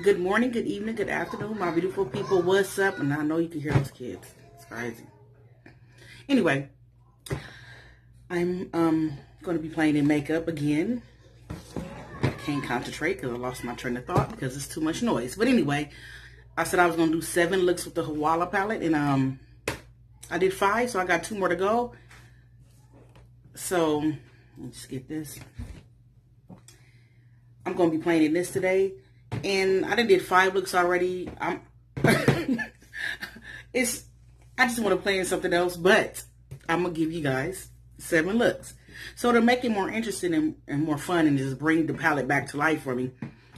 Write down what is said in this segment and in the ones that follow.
Good morning, good evening, good afternoon, my beautiful people. What's up? And I know you can hear those kids. It's crazy. Anyway, I'm going to be playing in makeup again. I can't concentrate because I lost my train of thought because it's too much noise. But anyway, I said I was going to do 7 looks with the wheel-wahalla palette, and I did 5, so I got 2 more to go. So let me just get this. I'm going to be playing in this today. And I done did 5 looks already. I just want to play in something else, but I'm going to give you guys 7 looks. So to make it more interesting and more fun and just bring the palette back to life for me,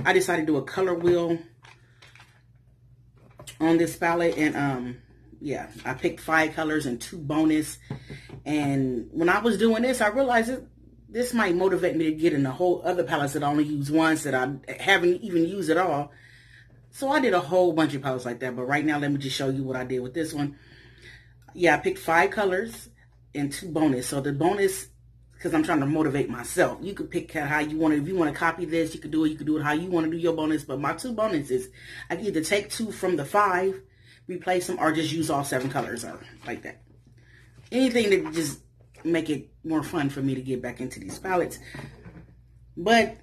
I decided to do a color wheel on this palette. And yeah, I picked 5 colors and 2 bonus. And when I was doing this, I realized this might motivate me to get in the whole other palettes that I only use once, that I haven't even used at all. So I did a whole bunch of palettes like that. But right now, let me just show you what I did with this one. Yeah, I picked 5 colors and 2 bonus. So the bonus, because I'm trying to motivate myself. You could pick how you want it. If you want to copy this, you could do it. You could do it how you want to do your bonus. But my 2 bonuses, I can either take 2 from the 5, replace them, or just use all 7 colors or like that. Anything that just make it more fun for me to get back into these palettes. But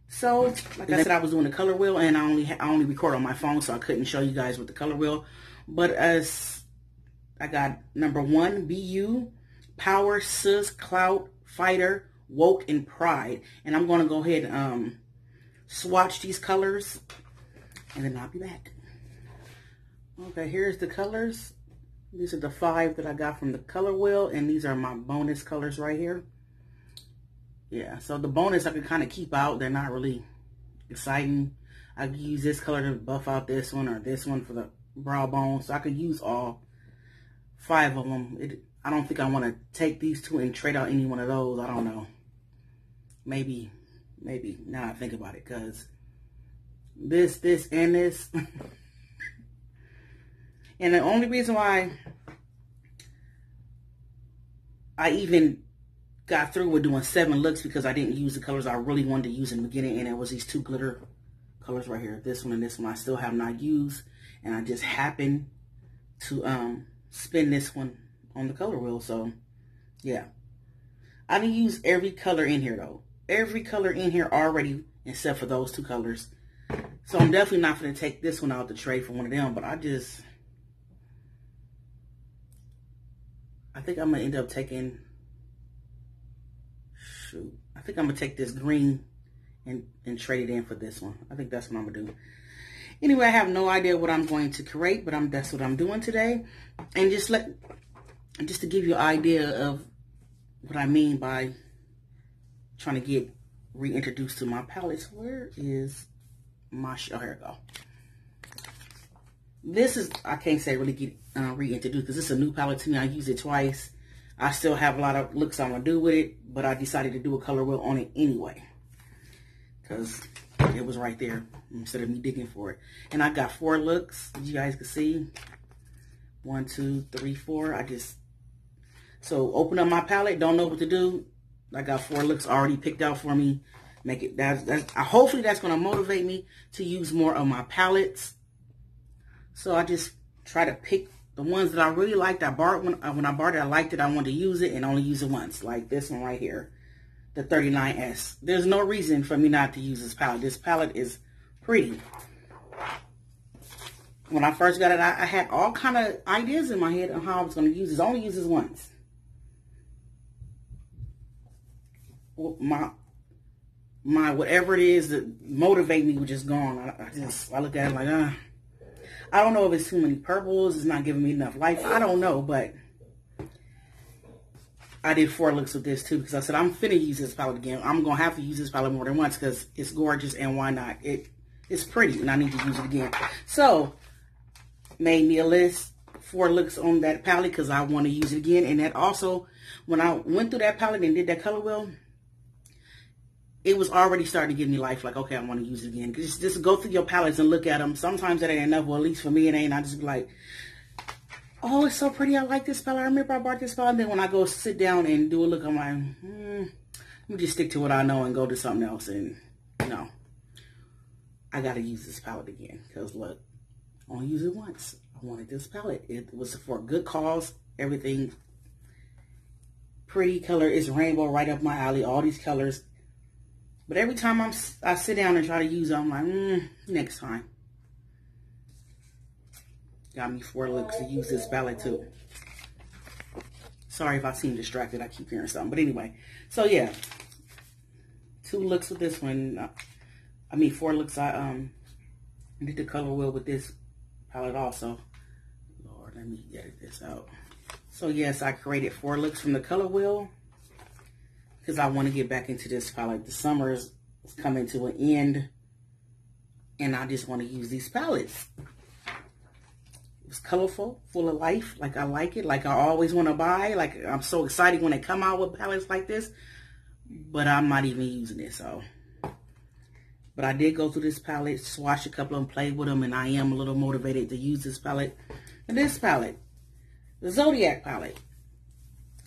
so like I said, I was doing the color wheel, and I only record on my phone, so I couldn't show you guys with the color wheel. But as I got number 1, BU, Power, Sus, Clout, Fighter, Woke, and Pride. And I'm going to go ahead and swatch these colors, and then I'll be back. Okay, here's the colors. These are the 5 that I got from the color wheel, and these are my bonus colors right here. Yeah, so the bonus I can kind of keep out. They're not really exciting. I could use this color to buff out this one, or this one for the brow bone. So I could use all 5 of them. I don't think I want to take these 2 and trade out any one of those. I don't know. Maybe now I think about it, because this, and this. And the only reason why I even got through with doing 7 looks, because I didn't use the colors I really wanted to use in the beginning, and it was these 2 glitter colors right here. This one and this one I still have not used, and I just happened to spin this one on the color wheel. So yeah, I didn't use every color in here though. Every color in here already, except for those 2 colors. So I'm definitely not going to take this one out the tray for one of them, but I think I'm going to end up taking, I think I'm going to take this green and trade it in for this one. I think that's what I'm going to do. Anyway, I have no idea what I'm going to create, but that's what I'm doing today. And just to give you an idea of what I mean by trying to get reintroduced to my palettes. Where is my, oh, here we go. This is, I can't say really get reintroduced, because it's a new palette to me. I used it twice. I still have a lot of looks I want to do with it, but I decided to do a color wheel on it anyway, because it was right there instead of me digging for it. And I got 4 looks, as you guys can see. 1, 2, 3, 4. So open up my palette, don't know what to do. I got 4 looks already picked out for me. Make it, hopefully that's going to motivate me to use more of my palettes. So I just try to pick the ones that I really liked. I bought when I bought it, I liked it. I wanted to use it and only use it once. Like this one right here, the 39S. There's no reason for me not to use this palette. This palette is pretty. When I first got it, I had all kind of ideas in my head on how I was going to use this. I only use this once. My whatever it is that motivate me was just gone. I look at it like, I don't know if it's too many purples. It's not giving me enough life. I don't know, but I did 4 looks with this too, because I said I'm finna use this palette again. I'm gonna have to use this palette more than once because it's gorgeous, and why not? It's pretty, and I need to use it again. So made me a list, 4 looks on that palette because I want to use it again. And that also, when I went through that palette and did that color wheel, it was already starting to give me life. Like, okay, I want to use it again. Just go through your palettes and look at them. Sometimes that ain't enough. Well, at least for me, it ain't. I just be like, oh, it's so pretty. I like this palette. I remember I bought this palette. And then when I go sit down and do a look, I'm like, let me just stick to what I know and go to something else. And, you know, I got to use this palette again. Because look, I only use it once. I wanted this palette. It was for a good cause. Everything pretty color. It's rainbow right up my alley. All these colors. But every time I sit down and try to use it, I'm like, next time. Got me 4 looks to use this palette too. Sorry if I seem distracted. I keep hearing something. But anyway. So yeah. 2 looks with this one. I mean 4 looks. I did the color wheel with this palette also. Lord, let me edit this out. So yes, I created 4 looks from the color wheel. Because I want to get back into this palette. The summer is coming to an end. And I just want to use these palettes. It's colorful, full of life. Like I like it. Like I always want to buy. Like I'm so excited when they come out with palettes like this. But I'm not even using it. So. But I did go through this palette. Swatch a couple of them. Play with them. And I am a little motivated to use this palette. And this palette. The Zodiac Palette.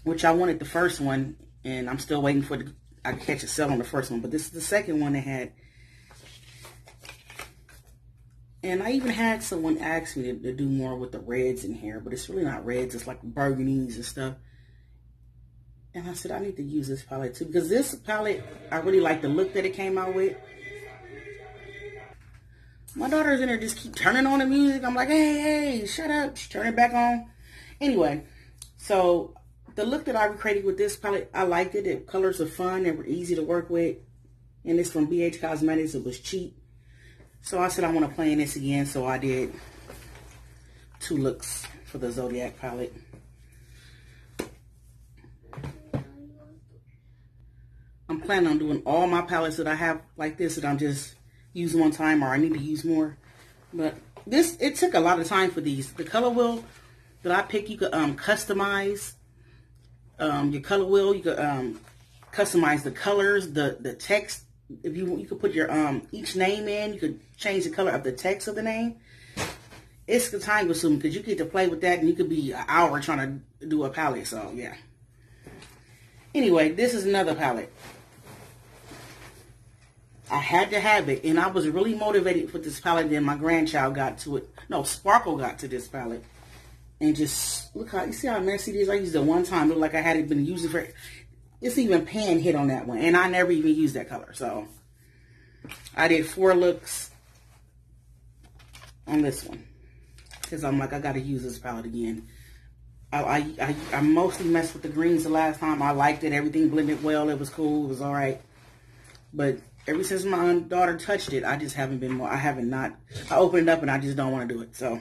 Which I wanted the first one. And I'm still waiting for I catch a sale on the first one. But this is the second one they had. And I even had someone ask me to do more with the reds in here. But it's really not reds. It's like burgundies and stuff. And I said, I need to use this palette too. Because this palette, I really like the look that it came out with. My daughter's in there just keep turning on the music. I'm like, hey, shut up. She turned it back on. Anyway, so the look that I created with this palette, I liked it. The colors are fun. They were easy to work with. And it's from BH Cosmetics. It was cheap. So I said I want to play in this again. So I did 2 looks for the Zodiac palette. I'm planning on doing all my palettes that I have like this that I'm just use one time or I need to use more. But this, it took a lot of time for these. The color wheel that I picked, you could customize your color wheel. You could customize the colors, the text. If you could put your each name in, you could change the color of the text of the name. It's the time consuming because you get to play with that and you could be an hour trying to do a palette. So yeah. Anyway, this is another palette. I had to have it, and I was really motivated for this palette. Then my grandchild got to it. No, Sparkle got to this palette. And just, look how, you see how messy it is? I used it one time. It looked like I hadn't been using it for, it's even pan hit on that one. And I never even used that color. So, I did 4 looks on this one. Because I'm like, I got to use this palette again. I mostly messed with the greens the last time. I liked it. Everything blended well. It was cool. It was all right. But ever since my daughter touched it, I just haven't been more. I opened it up and I just don't want to do it. So,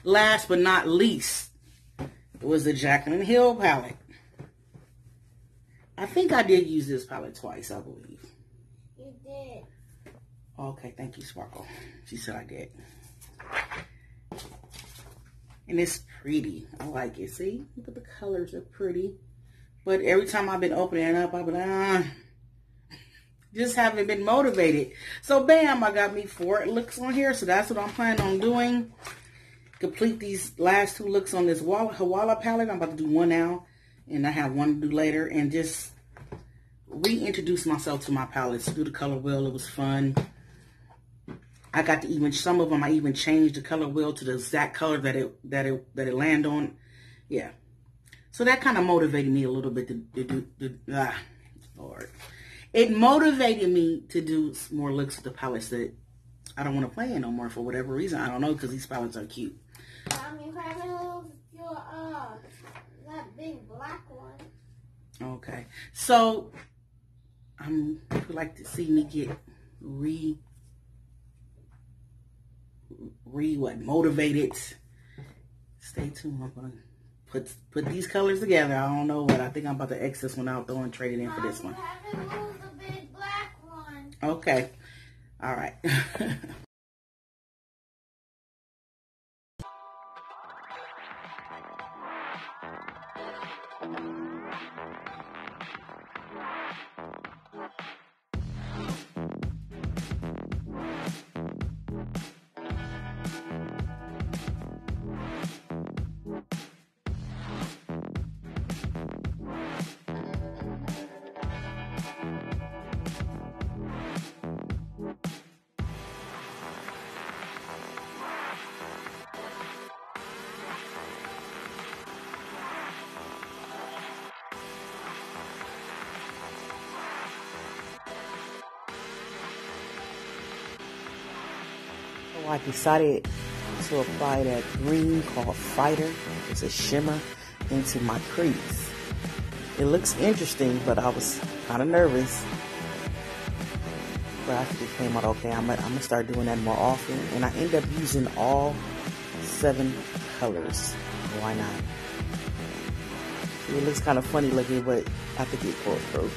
last but not least, it was the Jaclyn Hill palette. I think I did use this palette twice, I believe. You did. Okay, thank you, Sparkle. She said I did. And it's pretty. I like it. See? Look at the colors. Are pretty. But every time I've been opening it up, I've been, just haven't been motivated. So, bam, I got me 4 looks on here. So, that's what I'm planning on doing. Complete these last 2 looks on this wheel-wahalla palette. I'm about to do one now. And I have one to do later. And just reintroduce myself to my palettes. Do the color wheel. It was fun. I got to even, some of them, I even changed the color wheel to the exact color that it landed on. Yeah. So that kind of motivated me a little bit to do, Lord. It motivated me to do more looks with the palettes that I don't want to play in no more for whatever reason. I don't know, because these palettes are cute. Mommy, that big black one. Okay. So, if you'd like to see me get motivated, stay tuned. I'm going to put these colors together. I don't know what. I think I'm about to X this one out though and trade it in for this one. You haven't moved the big black one. Okay. All right. So I decided to apply that green called Fighter. It's a shimmer into my crease. It looks interesting, but I was kind of nervous. But I think it came out okay. I'm gonna start doing that more often. And I end up using all 7 colors. Why not? It looks kind of funny looking, but I think it pulled through.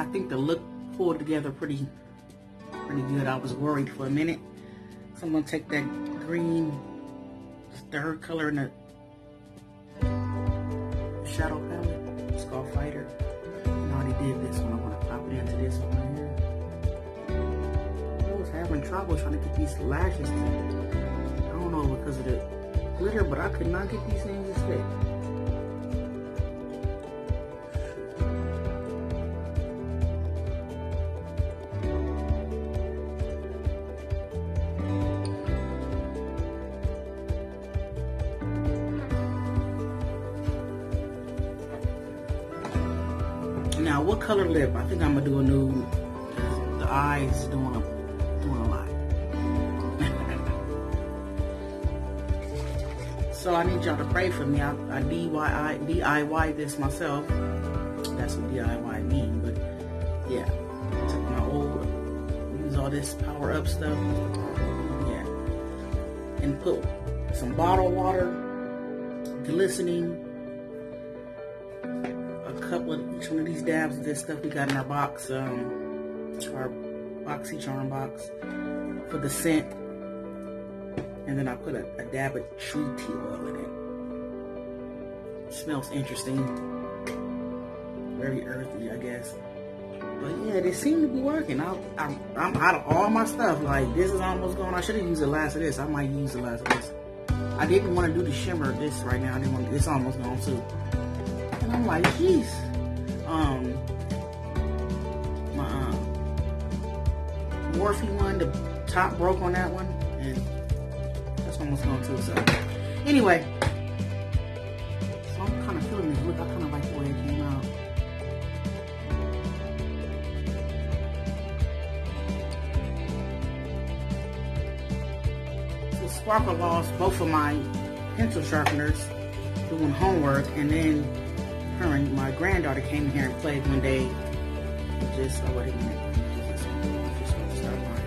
I think the look pulled together pretty good. I was worried for a minute. So I'm gonna take that green third color in the shadow palette. It's called Fighter. I already did this one. I want to pop it into this one right here. I was having trouble trying to get these lashes to, I don't know, because of the glitter, but I could not get these things to stick. Now, what color lip? I think I'm gonna do a nude. The eyes doing a lot. So I need y'all to pray for me. I DIY this myself. That's what DIY mean. But yeah, I took my old, use all this power up stuff. Yeah, and put some bottled water, glistening. Couple of each one of these dabs of this stuff we got in our box, our BoxyCharm box for the scent, and then I put a dab of tree tea oil in it. Smells interesting, very earthy, I guess. But yeah, they seem to be working. I'm out of all my stuff. Like, this is almost gone. I should have used the last of this. I might use the last of this. I didn't want to do the shimmer of this right now. I didn't want to, it's almost gone too. And I'm like, jeez. My Morphe one, the top broke on that one, and that's almost gone too. So anyway, so I'm kind of feeling this look. I kind of like the way it came out. So Sparkle lost both of my pencil sharpeners doing homework, and then her and my granddaughter came in here and played one day. Just, oh, wait a minute. Just gonna start mine.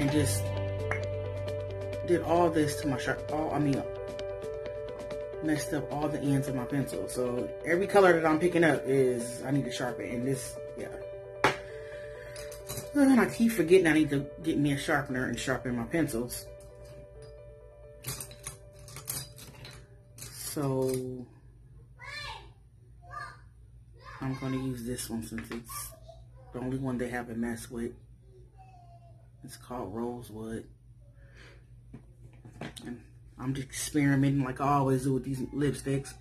And just did all this to my messed up all the ends of my pencil. So every color that I'm picking up is, I need to sharpen. And this, yeah. And I keep forgetting I need to get me a sharpener and sharpen my pencils. So I'm going to use this one since it's the only one they haven't messed with. It's called Rosewood. And I'm just experimenting like I always do with these lipsticks.